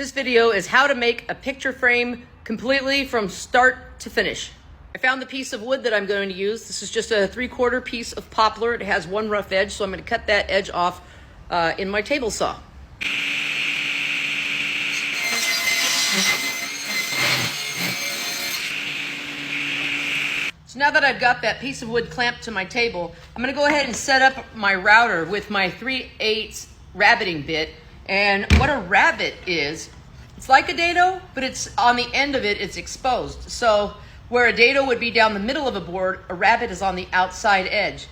This video is how to make a picture frame completely from start to finish. I found the piece of wood that I'm going to use. This is just a 3/4 piece of poplar. It has one rough edge, so I'm going to cut that edge off in my table saw. So now that I've got that piece of wood clamped to my table, I'm going to go ahead and set up my router with my 3/8 rabbeting bit. And what a rabbet is, it's like a dado, but it's on the end of it, it's exposed. So where a dado would be down the middle of a board, a rabbet is on the outside edge.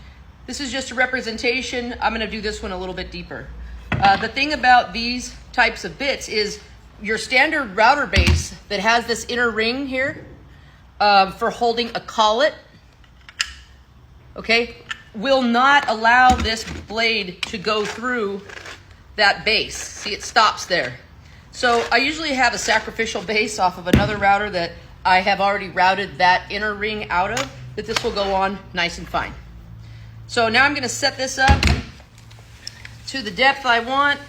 This is just a representation. I'm going to do this one a little bit deeper. The thing about these types of bits is your standard router base that has this inner ring here for holding a collet, okay, will not allow this blade to go through that base. See, it stops there. So I usually have a sacrificial base off of another router that I have already routed that inner ring out of, that this will go on nice and fine. So now I'm going to set this up to the depth I want,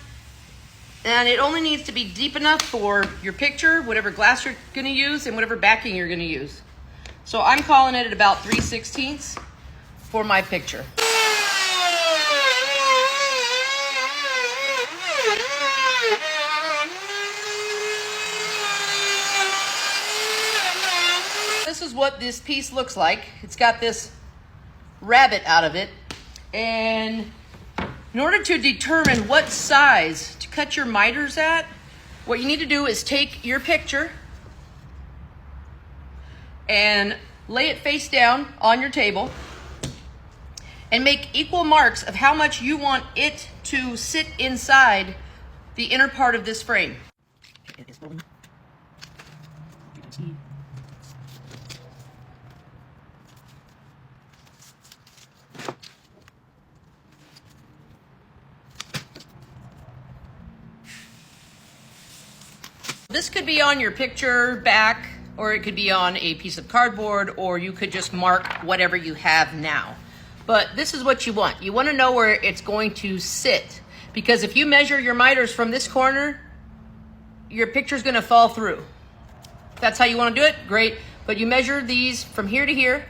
and it only needs to be deep enough for your picture, whatever glass you're going to use and whatever backing you're going to use. So I'm calling it at about 3/16 for my picture. This is what this piece looks like. It's got this rabbet out of it. And in order to determine what size to cut your miters at, what you need to do is take your picture and lay it face down on your table and make equal marks of how much you want it to sit inside the inner part of this frame. It is rolling. You can see. This could be on your picture back, or it could be on a piece of cardboard, or you could just mark whatever you have now. But this is what you want. You want to know where it's going to sit, because if you measure your miters from this corner, your picture's going to fall through. If that's how you want to do it, great. But you measure these from here to here,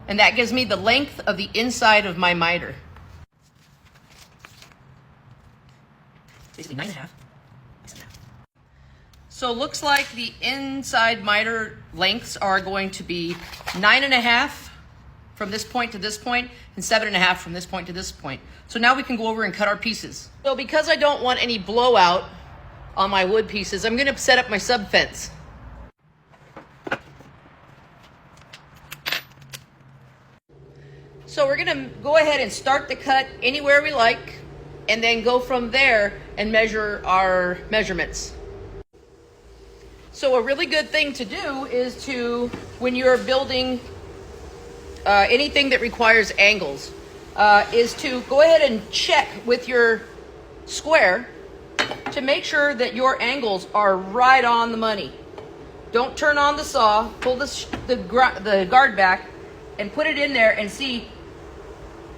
and that gives me the length of the inside of my miter. Basically 9.5. So it looks like the inside miter lengths are going to be 9.5 from this point to this point, and 7.5 from this point to this point. So now we can go over and cut our pieces. So because I don't want any blowout on my wood pieces, I'm going to set up my sub fence. So we're going to go ahead and start the cut anywhere we like, and then go from there and measure our measurements. So a really good thing to do is to, when you're building anything that requires angles, is to go ahead and check with your square to make sure that your angles are right on the money. Don't turn on the saw, pull the guard back and put it in there and see,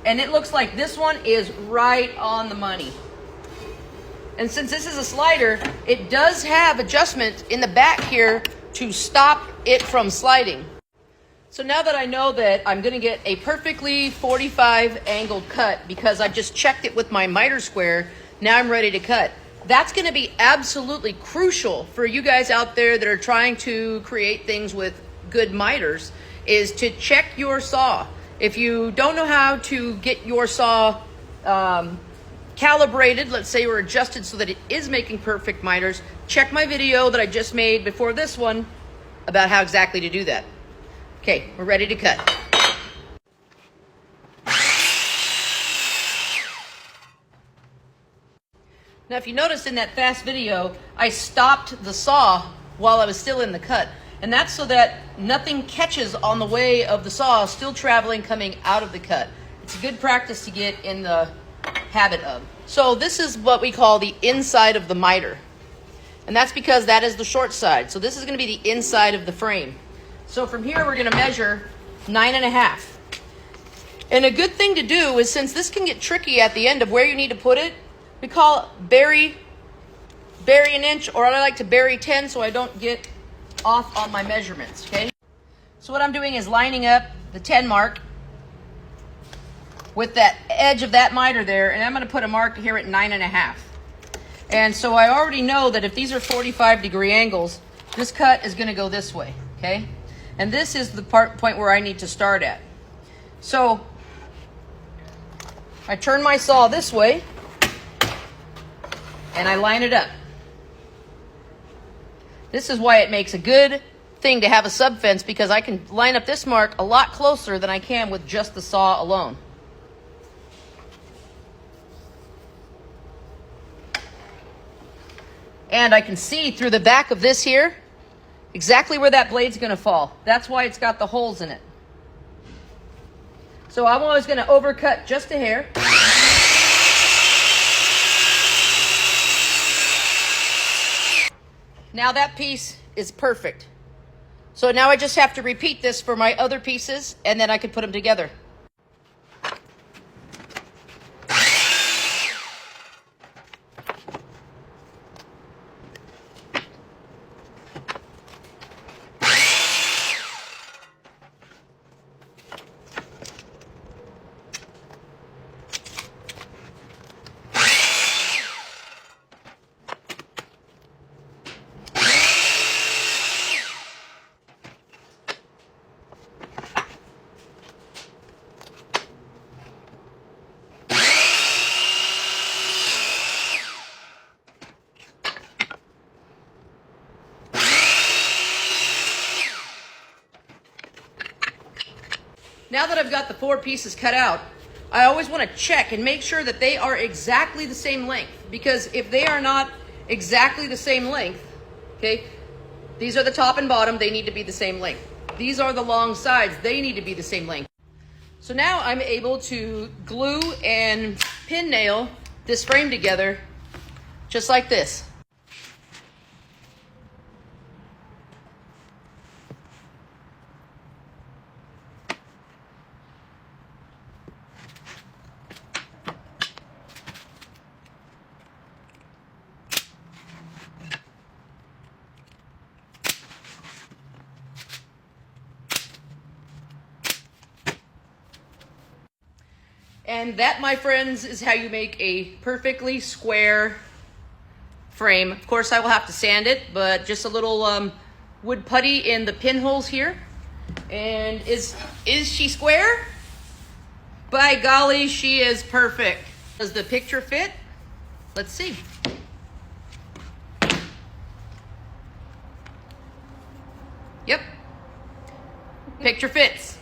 and it looks like this one is right on the money. And since this is a slider, it does have adjustment in the back here to stop it from sliding. So now that I know that I'm going to get a perfectly 45 angled cut because I've just checked it with my miter square, now I'm ready to cut. That's going to be absolutely crucial for you guys out there that are trying to create things with good miters, is to check your saw. If you don't know how to get your saw calibrated, let's say, or adjusted so that it is making perfect miters, check my video that I just made before this one about how exactly to do that. Okay, we're ready to cut. Now, if you noticed in that fast video, I stopped the saw while I was still in the cut. And that's so that nothing catches on the way of the saw still traveling coming out of the cut. It's a good practice to get in the habit of. So this is what we call the inside of the miter. And that's because that is the short side. So this is going to be the inside of the frame. So from here we're going to measure 9.5. And a good thing to do is, since this can get tricky at the end of where you need to put it, we call it bury bury an inch, or I like to bury 10 so I don't get off on my measurements, okay? So what I'm doing is lining up the 10 mark with that edge of that miter there, and I'm going to put a mark here at 9.5. And so I already know that if these are 45-degree angles, this cut is going to go this way, okay? And this is the point where I need to start at. So I turn my saw this way, and I line it up. This is why it makes a good thing to have a sub fence, because I can line up this mark a lot closer than I can with just the saw alone. And I can see through the back of this here exactly where that blade's going to fall. That's why it's got the holes in it. So I'm always going to overcut just a hair. Now that piece is perfect. So now I just have to repeat this for my other pieces, and then I can put them together. Now that I've got the 4 pieces cut out, I always want to check and make sure that they are exactly the same length, because if they are not exactly the same length, okay, these are the top and bottom, they need to be the same length. These are the long sides, they need to be the same length. So now I'm able to glue and pin nail this frame together just like this. And that, my friends, is how you make a perfectly square frame. Of course, I will have to sand it, but just a little wood putty in the pinholes here. And is she square? By golly, she is perfect. Does the picture fit? Let's see. Yep. Picture fits.